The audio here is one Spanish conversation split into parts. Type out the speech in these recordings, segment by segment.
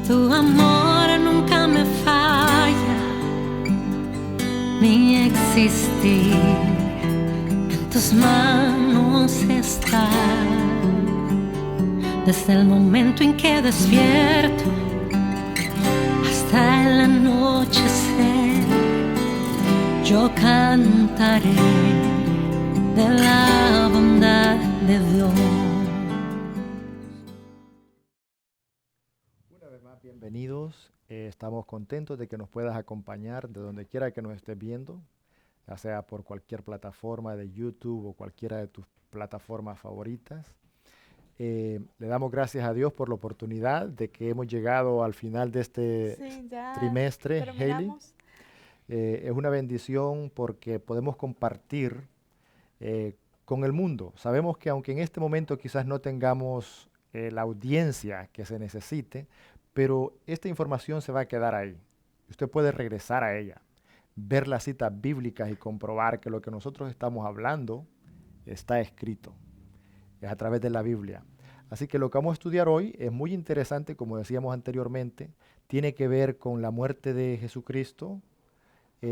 Tu amor nunca me falla, mi existir en tus manos está. Desde el momento en que despierto hasta el anochecer, yo cantaré de la bondad de Dios. Una vez más, bienvenidos. Estamos contentos de que nos puedas acompañar de donde quiera que nos estés viendo, ya sea por cualquier plataforma de YouTube o cualquiera de tus plataformas favoritas. Le damos gracias a Dios por la oportunidad de que hemos llegado al final de este Sí, ya trimestre, Hailey. terminamos. Es una bendición porque podemos compartir con el mundo. Sabemos que aunque en este momento quizás no tengamos la audiencia que se necesite, pero esta información se va a quedar ahí. Usted puede regresar a ella, ver las citas bíblicas y comprobar que lo que nosotros estamos hablando está escrito. Es a través de la Biblia. Así que lo que vamos a estudiar hoy es muy interesante, como decíamos anteriormente, tiene que ver con la muerte de Jesucristo.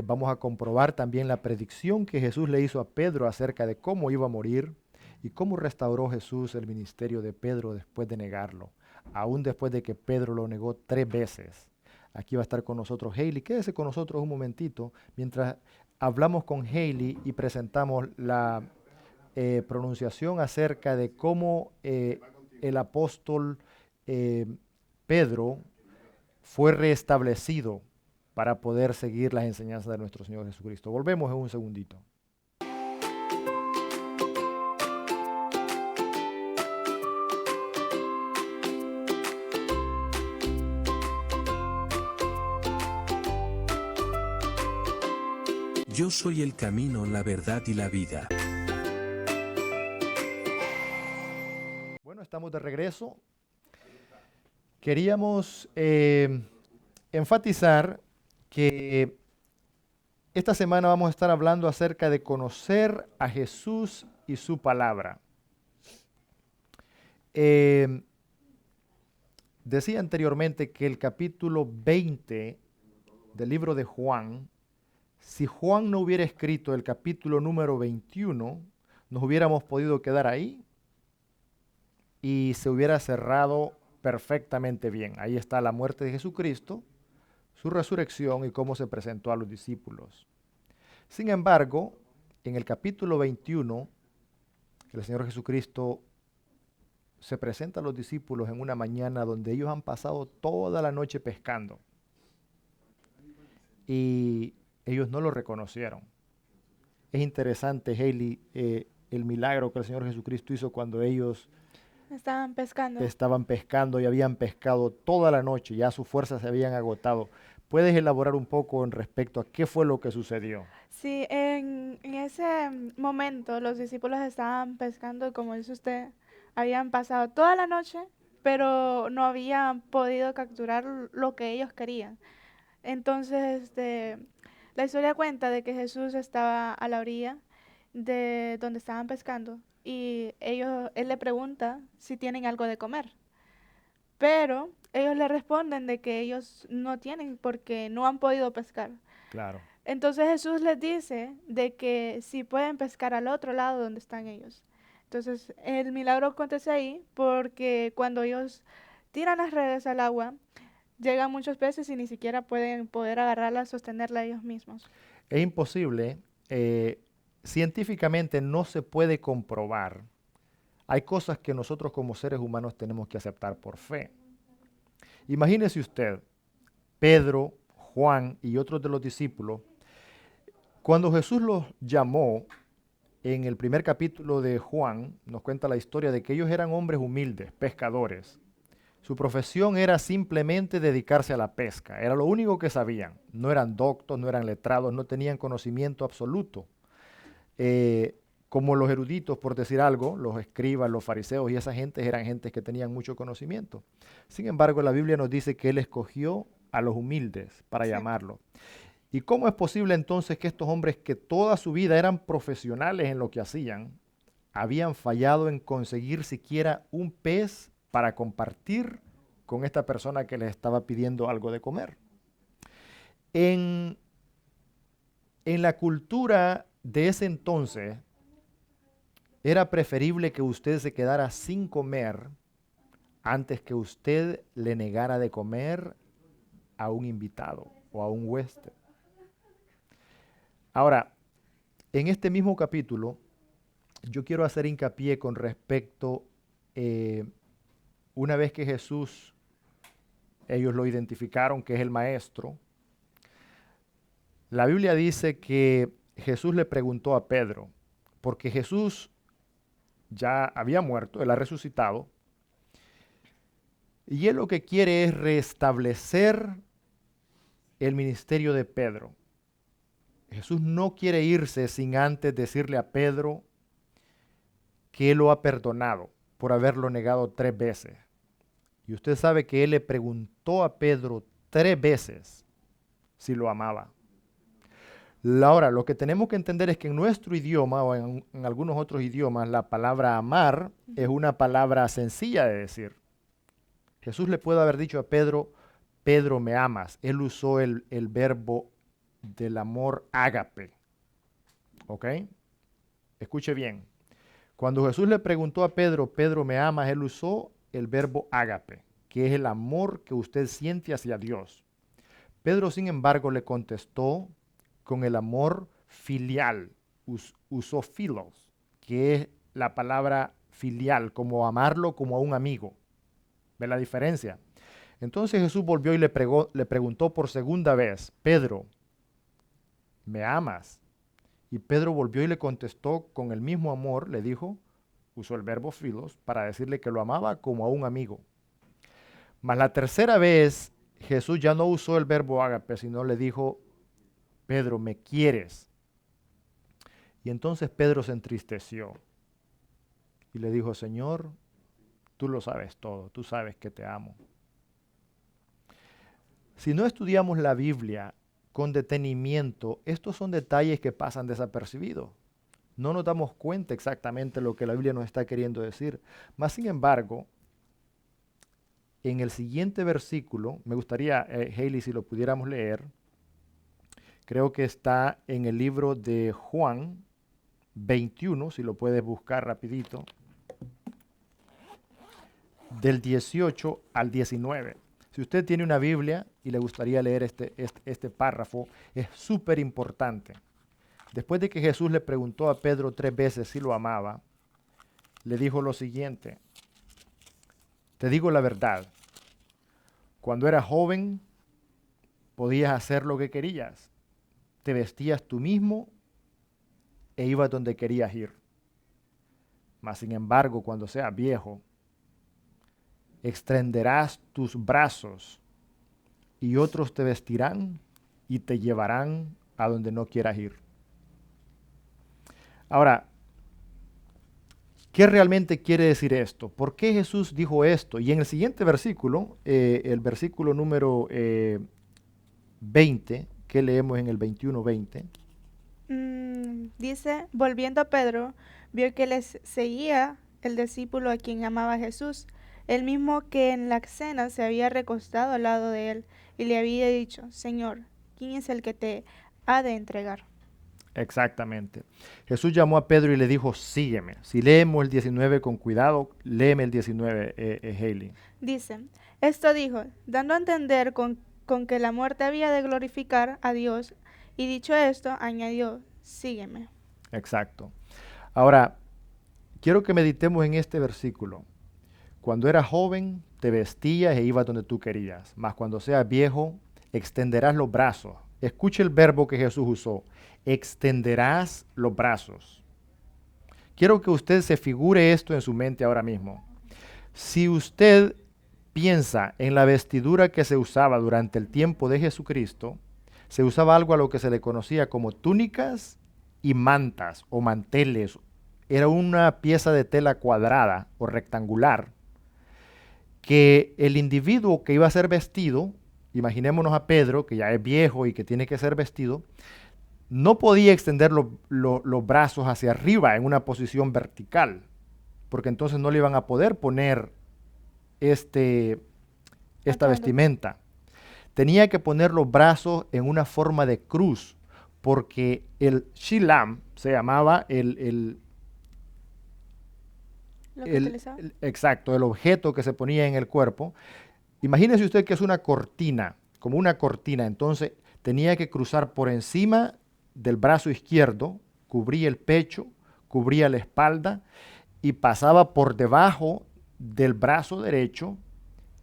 Vamos a comprobar también la predicción que Jesús le hizo a Pedro acerca de cómo iba a morir y cómo restauró Jesús el ministerio de Pedro después de negarlo, aún después de que Pedro lo negó 3 veces. Aquí va a estar con nosotros Hailey. Quédese con nosotros un momentito mientras hablamos con Hailey y presentamos la pronunciación acerca de cómo el apóstol Pedro fue restablecido para poder seguir las enseñanzas de nuestro Señor Jesucristo. Volvemos en un segundito. Yo soy el camino, la verdad y la vida. Bueno, estamos de regreso. Queríamos enfatizar que esta semana vamos a estar hablando acerca de conocer a Jesús y su palabra. Decía anteriormente que el capítulo 20 del libro de Juan, si Juan no hubiera escrito el capítulo número 21, nos hubiéramos podido quedar ahí y se hubiera cerrado perfectamente bien. Ahí está la muerte de Jesucristo, su resurrección y cómo se presentó a los discípulos. Sin embargo, en el capítulo 21, el Señor Jesucristo se presenta a los discípulos en una mañana donde ellos han pasado toda la noche pescando y ellos no lo reconocieron. Es interesante, Hailey, el milagro que el Señor Jesucristo hizo cuando ellos Estaban pescando. estaban pescando y habían pescado toda la noche, ya sus fuerzas se habían agotado. ¿Puedes elaborar un poco en respecto a qué fue lo que sucedió? Sí, en ese momento los discípulos estaban pescando, como dice usted, habían pasado toda la noche, pero no habían podido capturar lo que ellos querían. Entonces, la historia cuenta de que Jesús estaba a la orilla de donde estaban pescando y él le pregunta si tienen algo de comer. Pero ellos le responden de que ellos no tienen porque no han podido pescar. Claro. Entonces Jesús les dice de que si pueden pescar al otro lado donde están ellos. Entonces el milagro acontece ahí porque cuando ellos tiran las redes al agua, llegan muchos peces y ni siquiera pueden poder agarrarla, sostenerla ellos mismos. Es imposible, científicamente no se puede comprobar. Hay cosas que nosotros como seres humanos tenemos que aceptar por fe. Imagínese usted, Pedro, Juan y otros de los discípulos, cuando Jesús los llamó, en el primer capítulo de Juan, nos cuenta la historia de que ellos eran hombres humildes, pescadores. Su profesión era simplemente dedicarse a la pesca, era lo único que sabían. No eran doctos, no eran letrados, no tenían conocimiento absoluto. Como los eruditos, por decir algo, los escribas, los fariseos y esa gente eran gentes que tenían mucho conocimiento. Sin embargo, la Biblia nos dice que Él escogió a los humildes para Sí. llamarlo. ¿Y cómo es posible entonces que estos hombres que toda su vida eran profesionales en lo que hacían, habían fallado en conseguir siquiera un pez para compartir con esta persona que les estaba pidiendo algo de comer. En la cultura de ese entonces, era preferible que usted se quedara sin comer antes que usted le negara de comer a un invitado o a un huésped. Ahora, en este mismo capítulo, yo quiero hacer hincapié con respecto, una vez que Jesús, ellos lo identificaron que es el maestro, la Biblia dice que Jesús le preguntó a Pedro, porque Jesús ya había muerto, él ha resucitado, y él lo que quiere es restablecer el ministerio de Pedro. Jesús no quiere irse sin antes decirle a Pedro que él lo ha perdonado por haberlo negado 3 veces. Y usted sabe que él le preguntó a Pedro 3 veces si lo amaba. Ahora, lo que tenemos que entender es que en nuestro idioma o en algunos otros idiomas, la palabra amar es una palabra sencilla de decir. Jesús le puede haber dicho a Pedro, Pedro, me amas. Él usó el verbo del amor ágape. ¿Ok? Escuche bien. Cuando Jesús le preguntó a Pedro, Pedro, me amas, él usó el verbo ágape, que es el amor que usted siente hacia Dios. Pedro, sin embargo, le contestó con el amor filial. Usó philos, que es la palabra filial, como amarlo como a un amigo. ¿Ve la diferencia? Entonces Jesús volvió y le preguntó por segunda vez, Pedro, ¿me amas? Y Pedro volvió y le contestó con el mismo amor, le dijo, usó el verbo philos, para decirle que lo amaba como a un amigo. Mas la tercera vez, Jesús ya no usó el verbo ágape, sino le dijo, Pedro, ¿me quieres? Y entonces Pedro se entristeció y le dijo, Señor, tú lo sabes todo, tú sabes que te amo. Si no estudiamos la Biblia con detenimiento, estos son detalles que pasan desapercibidos. No nos damos cuenta exactamente lo que la Biblia nos está queriendo decir. Mas, sin embargo, en el siguiente versículo, me gustaría, Hailey, si lo pudiéramos leer, creo que está en el libro de Juan 21, si lo puedes buscar rapidito, del 18 al 19. Si usted tiene una Biblia y le gustaría leer este párrafo, es súper importante. Después de que Jesús le preguntó a Pedro 3 veces si lo amaba, le dijo lo siguiente, te digo la verdad, cuando eras joven podías hacer lo que querías, te vestías tú mismo e ibas donde querías ir. Mas sin embargo, cuando seas viejo, extenderás tus brazos y otros te vestirán y te llevarán a donde no quieras ir. Ahora, ¿qué realmente quiere decir esto? ¿Por qué Jesús dijo esto? Y en el siguiente versículo, el versículo número 20, que leemos en el 21:20. Dice, volviendo a Pedro, vio que les seguía el discípulo a quien amaba Jesús, el mismo que en la cena se había recostado al lado de él y le había dicho, Señor, ¿quién es el que te ha de entregar? Exactamente. Jesús llamó a Pedro y le dijo, sígueme. Si leemos el 19 con cuidado, léeme el 19, Hailey. Dice, esto dijo, dando a entender con que la muerte había de glorificar a Dios, y dicho esto, añadió, sígueme. Exacto. Ahora, quiero que meditemos en este versículo. Cuando eras joven, te vestías e ibas donde tú querías, mas cuando seas viejo, extenderás los brazos. Escuche el verbo que Jesús usó, extenderás los brazos. Quiero que usted se figure esto en su mente ahora mismo. Si usted piensa en la vestidura que se usaba durante el tiempo de Jesucristo, se usaba algo a lo que se le conocía como túnicas y mantas o manteles. Era una pieza de tela cuadrada o rectangular que el individuo que iba a ser vestido, imaginémonos a Pedro, que ya es viejo y que tiene que ser vestido, no podía extender los brazos hacia arriba en una posición vertical, porque entonces no le iban a poder poner este esta Atuendo. vestimenta. Tenía que poner los brazos en una forma de cruz, porque el shilam se llamaba Lo que utilizaba. exacto, el objeto que se ponía en el cuerpo. Imagínese usted que es una cortina, como una cortina, entonces tenía que cruzar por encima del brazo izquierdo, cubría el pecho, cubría la espalda y pasaba por debajo del brazo derecho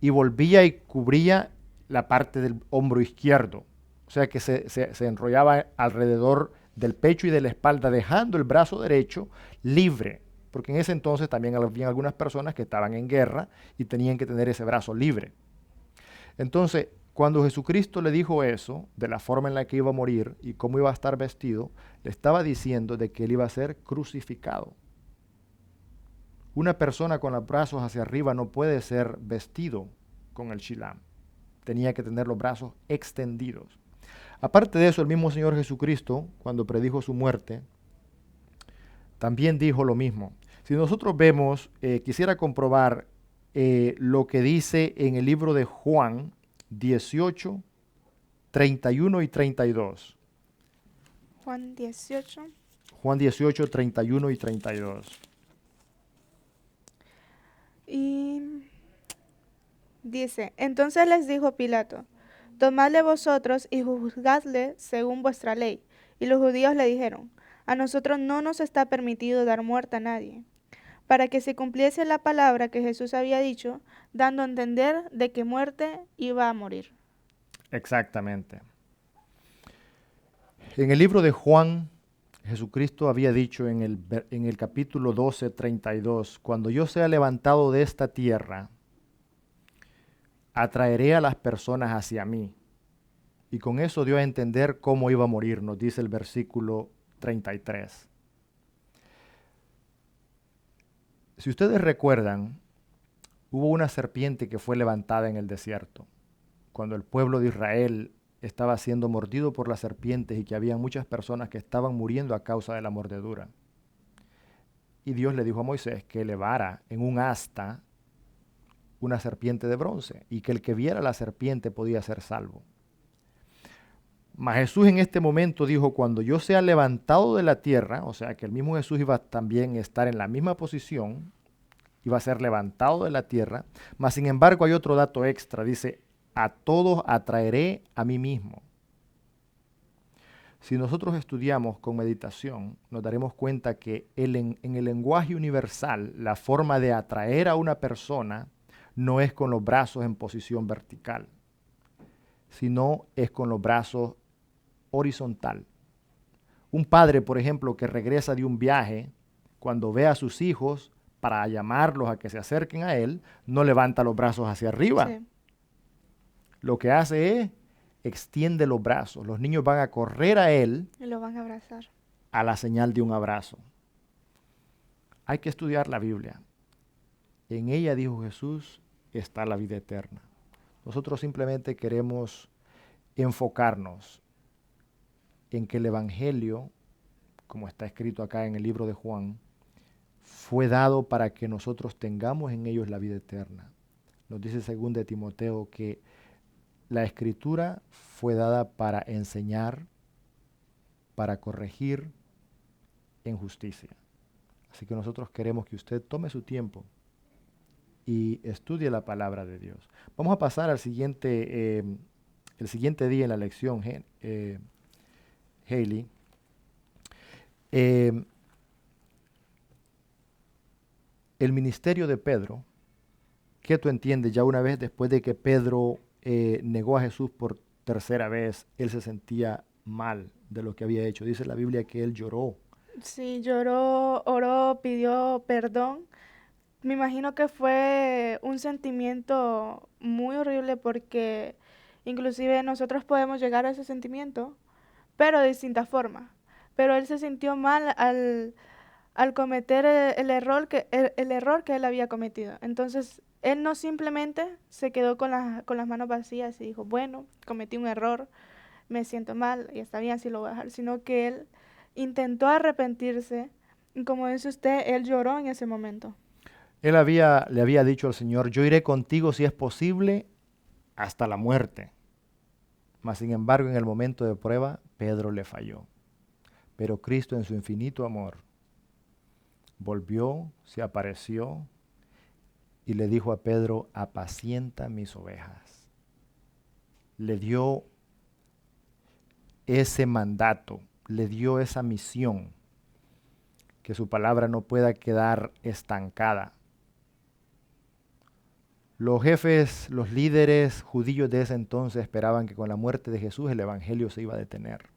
y volvía y cubría la parte del hombro izquierdo. O sea que se enrollaba alrededor del pecho y de la espalda, dejando el brazo derecho libre, porque en ese entonces también había algunas personas que estaban en guerra y tenían que tener ese brazo libre. Entonces, cuando Jesucristo le dijo eso, de la forma en la que iba a morir y cómo iba a estar vestido, le estaba diciendo de que él iba a ser crucificado. Una persona con los brazos hacia arriba no puede ser vestido con el shilam. Tenía que tener los brazos extendidos. Aparte de eso, el mismo Señor Jesucristo, cuando predijo su muerte, también dijo lo mismo. Si nosotros vemos, quisiera comprobar lo que dice en el libro de Juan 18, 31 y 32. Juan 18. Juan 18, 31 y 32. Y dice, entonces les dijo Pilato, tomadle vosotros y juzgadle según vuestra ley. Y los judíos le dijeron, a nosotros no nos está permitido dar muerte a nadie, para que se cumpliese la palabra que Jesús había dicho, dando a entender de qué muerte iba a morir. Exactamente. En el libro de Juan, Jesucristo había dicho en el capítulo 12, 32, cuando yo sea levantado de esta tierra, atraeré a las personas hacia mí. Y con eso dio a entender cómo iba a morir, nos dice el versículo 33. Si ustedes recuerdan, hubo una serpiente que fue levantada en el desierto, cuando el pueblo de Israel estaba siendo mordido por las serpientes y que había muchas personas que estaban muriendo a causa de la mordedura. Y Dios le dijo a Moisés que elevara en un asta una serpiente de bronce y que el que viera la serpiente podía ser salvo. Mas Jesús en este momento dijo, cuando yo sea levantado de la tierra, o sea que el mismo Jesús iba también a estar en la misma posición, iba a ser levantado de la tierra, mas sin embargo hay otro dato extra, dice, a todos atraeré a mí mismo. Si nosotros estudiamos con meditación, nos daremos cuenta que en el lenguaje universal, la forma de atraer a una persona no es con los brazos en posición vertical, sino es con los brazos horizontal. Un padre, por ejemplo, que regresa de un viaje, cuando ve a sus hijos para llamarlos a que se acerquen a él, no levanta los brazos hacia arriba. Sí. Lo que hace es extiende los brazos. Los niños van a correr a él Y lo van a abrazar. a la señal de un abrazo. Hay que estudiar la Biblia. En ella, dijo Jesús, está la vida eterna. Nosotros simplemente queremos enfocarnos en que el Evangelio, como está escrito acá en el libro de Juan, fue dado para que nosotros tengamos en ellos la vida eterna. Nos dice 2 de Timoteo que la Escritura fue dada para enseñar, para corregir en justicia. Así que nosotros queremos que usted tome su tiempo y estudie la palabra de Dios. Vamos a pasar al siguiente, el siguiente día en la lección, Hailey. El ministerio de Pedro, ¿qué tú entiendes? Ya una vez después de que Pedro negó a Jesús por tercera vez, él se sentía mal de lo que había hecho. Dice la Biblia que él lloró. Sí, lloró, oró, pidió perdón. Me imagino que fue un sentimiento muy horrible porque inclusive nosotros podemos llegar a ese sentimiento, pero de distintas formas. Pero él se sintió mal al cometer el error el error que él había cometido. Entonces, él no simplemente se quedó con las manos vacías y dijo, bueno, cometí un error, me siento mal y está bien, así lo voy a dejar, sino que él intentó arrepentirse y como dice usted, él lloró en ese momento. Él le había dicho al Señor, yo iré contigo si es posible hasta la muerte. Mas sin embargo, en el momento de prueba, Pedro le falló. Pero Cristo, en su infinito amor, volvió, se apareció y le dijo a Pedro: apacienta mis ovejas. Le dio ese mandato, le dio esa misión, que su palabra no pueda quedar estancada. Los jefes, los líderes judíos de ese entonces esperaban que con la muerte de Jesús el evangelio se iba a detener.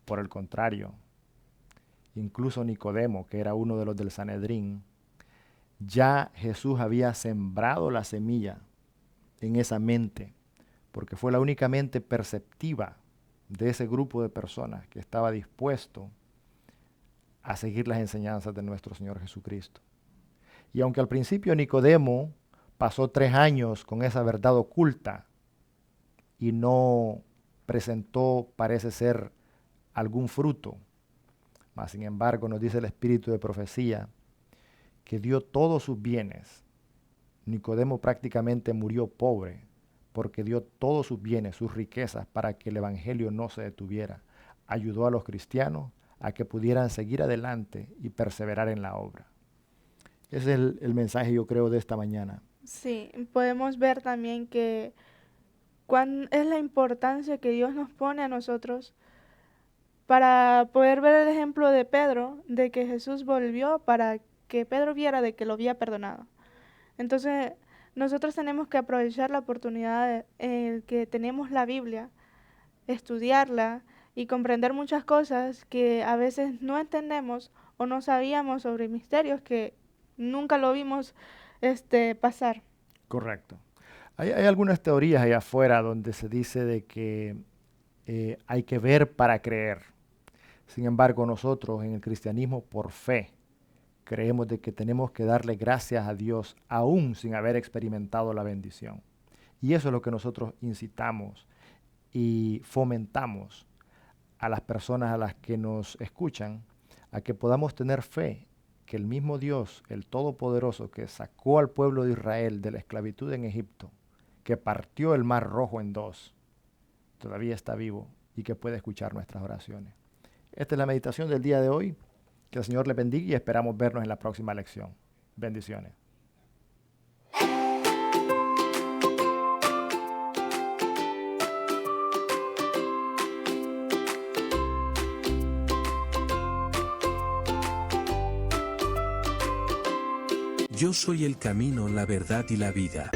Por el contrario, incluso Nicodemo, que era uno de los del Sanedrín, ya Jesús había sembrado la semilla en esa mente, porque fue la única mente perceptiva de ese grupo de personas que estaba dispuesto a seguir las enseñanzas de nuestro Señor Jesucristo. Y aunque al principio Nicodemo pasó 3 años con esa verdad oculta y no presentó, parece ser, algún fruto, mas sin embargo nos dice el Espíritu de profecía que dio todos sus bienes. Nicodemo prácticamente murió pobre porque dio todos sus bienes, sus riquezas, para que el evangelio no se detuviera. Ayudó a los cristianos a que pudieran seguir adelante y perseverar en la obra. Ese es el mensaje, yo creo, de esta mañana. Sí, podemos ver también que cuán es la importancia que Dios nos pone a nosotros para poder ver el ejemplo de Pedro, de que Jesús volvió para que Pedro viera de que lo había perdonado. Entonces, nosotros tenemos que aprovechar la oportunidad que tenemos la Biblia, estudiarla y comprender muchas cosas que a veces no entendemos o no sabíamos sobre misterios que nunca lo vimos pasar. Correcto. Hay algunas teorías allá afuera donde se dice de que hay que ver para creer. Sin embargo, nosotros en el cristianismo, por fe, creemos de que tenemos que darle gracias a Dios aún sin haber experimentado la bendición. Y eso es lo que nosotros incitamos y fomentamos a las personas a las que nos escuchan, a que podamos tener fe que el mismo Dios, el Todopoderoso, que sacó al pueblo de Israel de la esclavitud en Egipto, que partió el Mar Rojo en 2, todavía está vivo y que puede escuchar nuestras oraciones. Esta es la meditación del día de hoy. Que el Señor le bendiga y esperamos vernos en la próxima lección. Bendiciones. Yo soy el camino, la verdad y la vida.